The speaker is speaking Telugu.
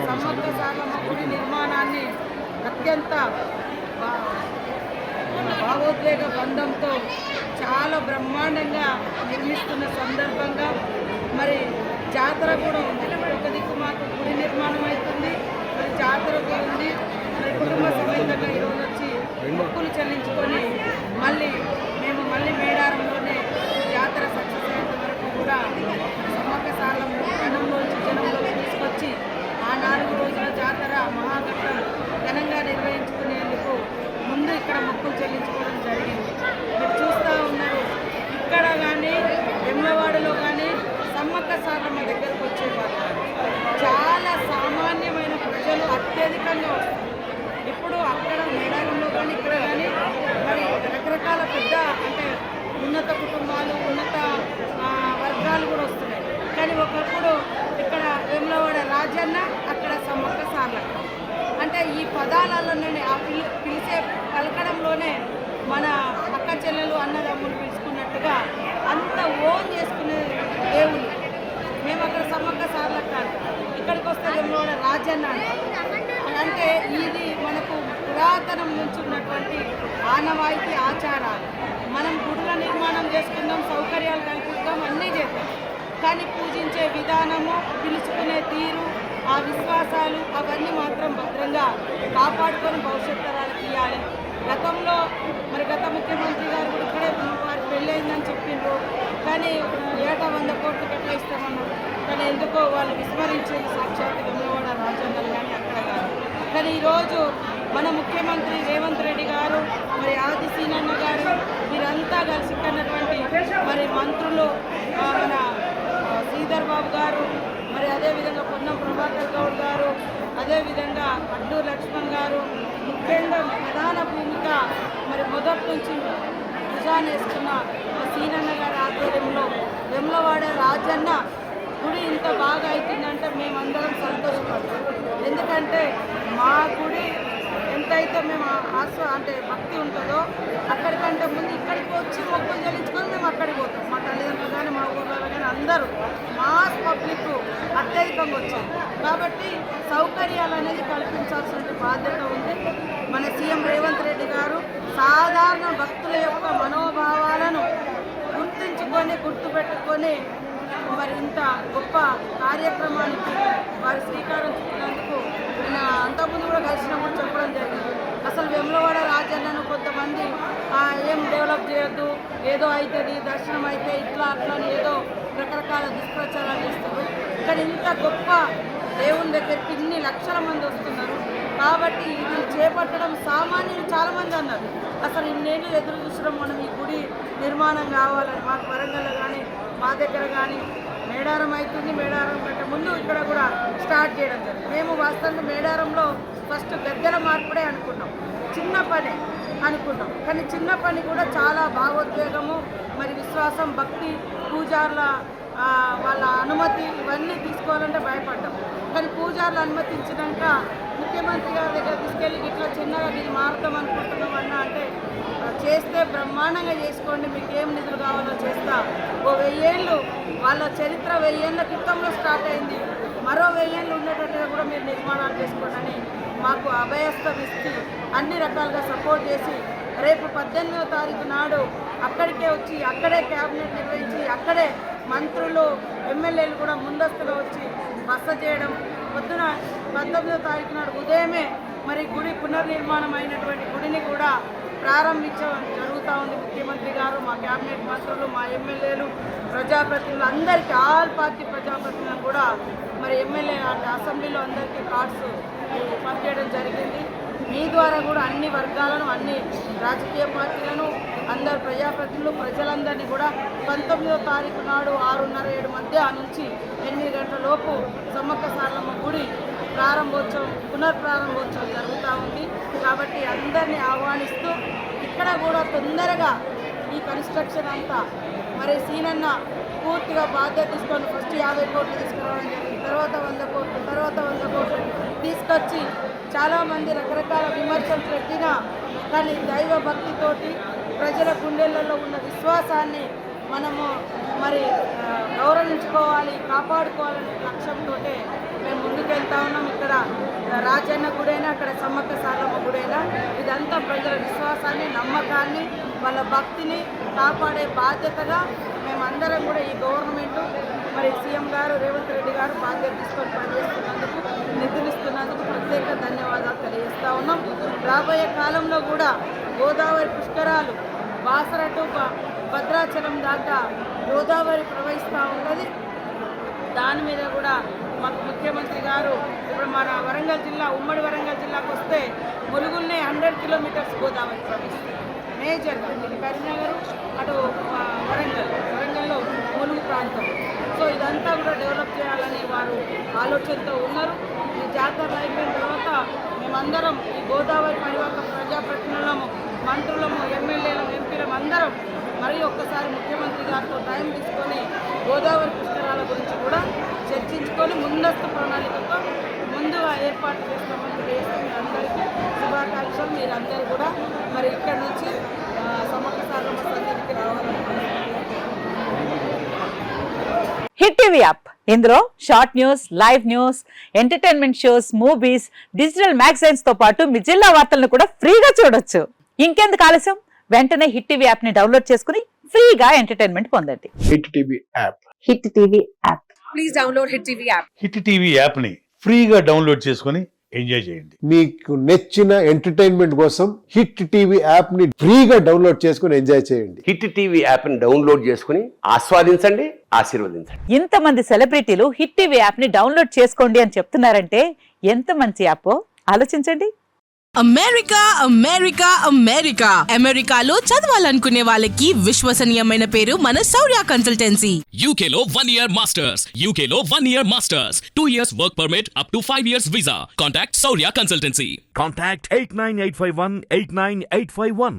సమ్మక్క సారమ్మ గుడి నిర్మాణాన్ని అత్యంత భావోద్వేగ బంధంతో చాలా బ్రహ్మాండంగా నిర్మిస్తున్న సందర్భంగా మరి జాతర కూడా ఉంది. ఒక దిక్కు మాకు గుడి నిర్మాణం అవుతుంది, మరి జాతర కూడా ఉంది. మరి కుటుంబ సమేతంగా ఈరోజు వచ్చి మొక్కులు చెల్లించుకొని మేము మళ్ళీ మేడారంలోనే జాతర సక్సెస్ అయ్యేంత వరకు కూడా సమ్మక్క సారమ్మ జనంలోంచి తీసుకొచ్చి ఆ 4 రోజుల జాతర మహాఘట్టం ఘనంగా నిర్వహించుకునేందుకు ముందు ఇక్కడ మొక్కులు చెల్లించుకోవడం జరిగింది. మీరు చూస్తూ ఉన్నారు, ఇక్కడ కానీ వెమ్లవాడలో కానీ సమ్మక్క సారమ్మ దగ్గరకు వచ్చేవారు చాలా సామాన్యమైన ప్రజలు అత్యధికంగా వస్తారు. ఇప్పుడు అక్కడ మేడారంలో కానీ ఇక్కడ కానీ మరి రకరకాల పెద్ద అంటే ఉన్నత కుటుంబాలు ఉన్నత వర్గాలు కూడా వస్తున్నాయి. కానీ ఒకప్పుడు ఇక్కడ వేములవాడ రాజన్న, అక్కడ సమ్మక్క సారలక్క అంటే ఈ పదాలలోనే ఆ పిలిచే పలకడంలోనే మన అక్క చెల్లెలు అన్నదమ్ములు పిలుచుకున్నట్టుగా అంత ఓన్ చేసుకునే దేవుళ్ళు. మేము అక్కడ సమ్మక్క సారలక్క ఇక్కడికి వస్తే వేములవాడ రాజన్న అంటే ఇది మనకు పురాతనం నుంచి ఉన్నటువంటి ఆనవాయితీ ఆచారాలు. మనం గుడుల నిర్మాణం చేసుకుందాం, సౌకర్యాలు కల్పిస్తాం, అన్నీ చేద్దాం, కానీ పూజించే విధానము, పిలుచుకునే తీరు, ఆ విశ్వాసాలు అవన్నీ మాత్రం భద్రంగా కాపాడుకొని భవిష్యత్ తరాలకు ఇవ్వాలి. గతంలో మరి గత ముఖ్యమంత్రి గారు కూడా ఇక్కడే వారికి పెళ్ళయిందని చెప్పిండ్రు, కానీ ఏటా 100 కోట్లు కేటాయిస్తామన్నారు. కానీ ఎందుకో వాళ్ళు విస్మరించేది సాక్షాత్ వేములవాడ రాజన్నలు కానీ అక్కడ కాదు. కానీ ఈరోజు మన ముఖ్యమంత్రి రేవంత్ రెడ్డి గారు, మరి ఆది సీనన్న గారు, వీరంతా కలిసి ఉన్నటువంటి మరి మంత్రులు మన శ్రీధర్ బాబు గారు, మరి అదేవిధంగా పొన్నం ప్రభాకర్ గౌడ్ గారు, అదేవిధంగా అడ్డూరు లక్ష్మణ్ గారు, ముఖ్యంగా ప్రధాన భూమిక మరి మొదటి నుంచి భుజాన్ని వేసుకున్న సీనన్న గారి ఆధ్వర్యంలో వేములవాడ రాజన్న గుడి ఇంత బాగా అవుతుందంటే మేమందరం సంతోషపడతాం. ఎందుకంటే మా గుడి ఎంతైతే మేము అంటే భక్తి ఉంటుందో అక్కడికంటే ముందు ఇక్కడికి వచ్చి మొక్కులు చెల్లించుకొని మేము అక్కడికి పోతాం. మా తల్లిదండ్రులు కానీ మా ఊళ్ళో కానీ అందరూ మాస్ పబ్లిక్ అత్యధికంగా వచ్చారు. కాబట్టి సౌకర్యాలు అనేది కల్పించాల్సిన బాధ్యత ఉంది. మన సీఎం రేవంత్ రెడ్డి గారు సాధారణ భక్తుల యొక్క మనోభావాలను గుర్తుపెట్టుకొని మరి ఇంత గొప్ప కార్యక్రమానికి వారి శ్రీకారం చుట్టినందుకు నేను అంతకుముందు కూడా కలిసినప్పుడు చెప్పడం జరిగింది. అసలు వేములవాడ రాజన్నను కొంతమంది ఏం డెవలప్ చేయొద్దు, ఏదో అవుతుంది, దర్శనం అయితే ఇట్లా అట్లా అని ఏదో రకరకాల దుష్ప్రచారాలు చేస్తారు. కానీ ఇంత గొప్ప దేవుని దగ్గరికి ఇన్ని లక్షల మంది వస్తున్నారు. కాబట్టి ఇది చేపట్టడం సామాన్యులు చాలామంది అన్నారు. అసలు ఇన్నేళ్ళు ఎదురు చూసడం మనం ఈ గుడి నిర్మాణం కావాలని మాకు వరంగల్లో కానీ మా దగ్గర కానీ మేడారం అవుతుంది. మేడారం కంటే ముందు ఇక్కడ కూడా స్టార్ట్ చేయడం జరిగింది. మేము వాస్తవంగా మేడారంలో ఫస్ట్ గద్దెల మార్పుడే అనుకున్నాం, చిన్న పనే అనుకున్నాం. కానీ చిన్న పని కూడా చాలా భావోద్వేగము, మరి విశ్వాసం, భక్తి, పూజారుల వాళ్ళ అనుమతి ఇవన్నీ తీసుకోవాలంటే భయపడ్డాం. కానీ పూజారులు అనుమతించినాక ముఖ్యమంత్రి గారి దగ్గర తీసుకెళ్ళి ఇట్లా చిన్నగా ఇది మారుతాం అనుకుంటున్నాం అన్న అంటే చేస్తే బ్రహ్మాండంగా చేసుకోండి, మీకు ఏం నిధులు కావాలో చేస్తా. 1000 ఏళ్ళు వాళ్ళ చరిత్ర 1000 ఏళ్ళ క్రితంలో స్టార్ట్ అయింది, మరో 1000 ఏళ్ళు ఉండేటట్టుగా కూడా మీరు నిర్మాణాలు చేసుకోండి అని మాకు అభయస్థం ఇచ్చి అన్ని రకాలుగా సపోర్ట్ చేసి రేపు 18వ తారీఖు నాడు అక్కడికే వచ్చి అక్కడే క్యాబినెట్ నిర్వహించి అక్కడే మంత్రులు ఎమ్మెల్యేలు కూడా ముందస్తుగా వచ్చి బస చేయడం, పొద్దున 19వ తారీఖు నాడు ఉదయమే మరి గుడి పునర్నిర్మాణం అయినటువంటి గుడిని కూడా ప్రారంభించడం జరుగుతూ ఉంది. ముఖ్యమంత్రి గారు, మా క్యాబినెట్ మంత్రులు, మా ఎమ్మెల్యేలు, ప్రజాప్రతినిధులు అందరికీ ఆల్ పార్టీ ప్రజాప్రతినిధులు కూడా మరి ఎమ్మెల్యే అంటే అసెంబ్లీలో అందరికీ కార్డ్స్ పంపించడం జరిగింది. మీ ద్వారా కూడా అన్ని వర్గాలను, అన్ని రాజకీయ పార్టీలను, అందరు ప్రజాప్రతినిధులు, ప్రజలందరినీ కూడా 19వ తారీఖు నాడు 6:30-7 మధ్య నుంచి 8 గంటల లోపు సమ్మక్క సారలమ్మ గుడి పునర్ప్రారంభోత్సవం జరుగుతూ ఉంది. కాబట్టి అందరినీ ఆహ్వానిస్తూ ఇక్కడ కూడా తొందరగా ఈ కన్స్ట్రక్షన్ అంతా మరి సీనన్న పూర్తిగా బాధ్యత తీసుకొని ఫస్ట్ 50 కోట్లు తీసుకురావడం జరిగింది, తర్వాత 100 కోట్లు, తర్వాత 100 కోట్లు తీసుకొచ్చి చాలామంది రకరకాల విమర్శలు పెట్టినా కానీ దైవ భక్తితోటి ప్రజల గుండెలలో ఉన్న విశ్వాసాన్ని మనము మరి గౌరవించుకోవాలి, కాపాడుకోవాలనే లక్ష్యంతో మేము ముందుకెళ్తా ఉన్నాం. ఇక్కడ రాజన్న గుడైనా, అక్కడ సమ్మక్క సారమ్మ గుడైనా, ఇదంతా ప్రజల విశ్వాసాన్ని, నమ్మకాన్ని, వాళ్ళ భక్తిని కాపాడే బాధ్యతగా మేమందరం కూడా ఈ గవర్నమెంట్ మరి సీఎం గారు రేవంత్ రెడ్డి గారు బాధ్యత తీసుకొని పనిచేస్తున్నందుకు, నిధులిస్తున్నందుకు ప్రత్యేక ధన్యవాదాలు తెలియజేస్తూ ఉన్నాం. రాబోయే కాలంలో కూడా గోదావరి పుష్కరాలు బాసర టు భద్రాచలం దాకా గోదావరి ప్రవహిస్తూ ఉన్నది. దాని మీద కూడా మాకు ముఖ్యమంత్రి గారు ఇప్పుడు మన వరంగల్ జిల్లా, ఉమ్మడి వరంగల్ జిల్లాకు వస్తే ములుగుల్నే 100 కిలోమీటర్స్ గోదావరి ప్రవహిస్తుంది మేజర్గా. ఇది కరీంనగర్, అటు వరంగల్లో ములుగు ప్రాంతం. సో ఇదంతా కూడా డెవలప్ చేయాలని వారు ఆలోచనతో ఉన్నారు. ఈ జాతరలు అయిపోయిన తర్వాత మేమందరం ఈ గోదావరి పరివాహక ప్రజాప్రతినిధులము, మంత్రులము, ఎమ్మెల్యేలము, ఎంపీలము అందరం మరి ఒక్కసారి ముఖ్యమంత్రి గారితో టైం తీసుకొని గోదావరి పుష్కరాల గురించి కూడా చర్చించుకొని ముందస్తు ప్రణాళికతో ముందుగా ఏర్పాటు చేస్తామని తెలియజేస్తే మీ అందరికీ శుభాకాంక్షలు. మీరందరూ కూడా మరి ఇక్కడి నుంచి సమ్మక్క సారమ్మ సన్నిధికి రావాలనుకుంటున్నాను. హిట్ టీవీ యాప్, ఇందులో short news, live news, entertainment shows, movies, digital magazines తో పాటు మీ జిల్లా వార్తలను కూడా ఫ్రీగా చూడొచ్చు. ఇంకెందుకు ఆలస్యం, వెంటనే హిట్ టీవీ యాప్ ని డౌన్లోడ్ చేసుకుని ఫ్రీగా ఎంటర్టైన్మెంట్ పొందండి. Hit TV app. Hit TV app. Please download hit TV app. Hit TV app ని ఫ్రీగా డౌన్లోడ్ చేసుకుని ఎంజాయ్ చేయండి. మీకు నచ్చిన ఎంటర్టైన్మెంట్ కోసం హిట్ టీవీ యాప్ ని ఫ్రీగా డౌన్లోడ్ చేసుకుని ఎంజాయ్ చేయండి. హిట్ టీవీ యాప్ ని డౌన్లోడ్ చేసుకుని ఆస్వాదించండి, ఆశీర్వదించండి. ఇంతమంది సెలబ్రిటీలు హిట్ టీవీ యాప్ ని డౌన్లోడ్ చేసుకోండి అని చెప్తున్నారంటే ఎంత మంచి యాప్ ఆలోచించండి. అమెరికా అమెరికా అమెరికా అమెరికాలో చదవాలనుకునే వాళ్ళకి విశ్వసనీయమైన పేరు మన శౌర్య కన్సల్టెన్సీ. UK లో 1 year masters, UK లో 1 year masters, 2 years work permit up to 5 years visa. Contact Saurya Consultancy. Contact 89851 89851.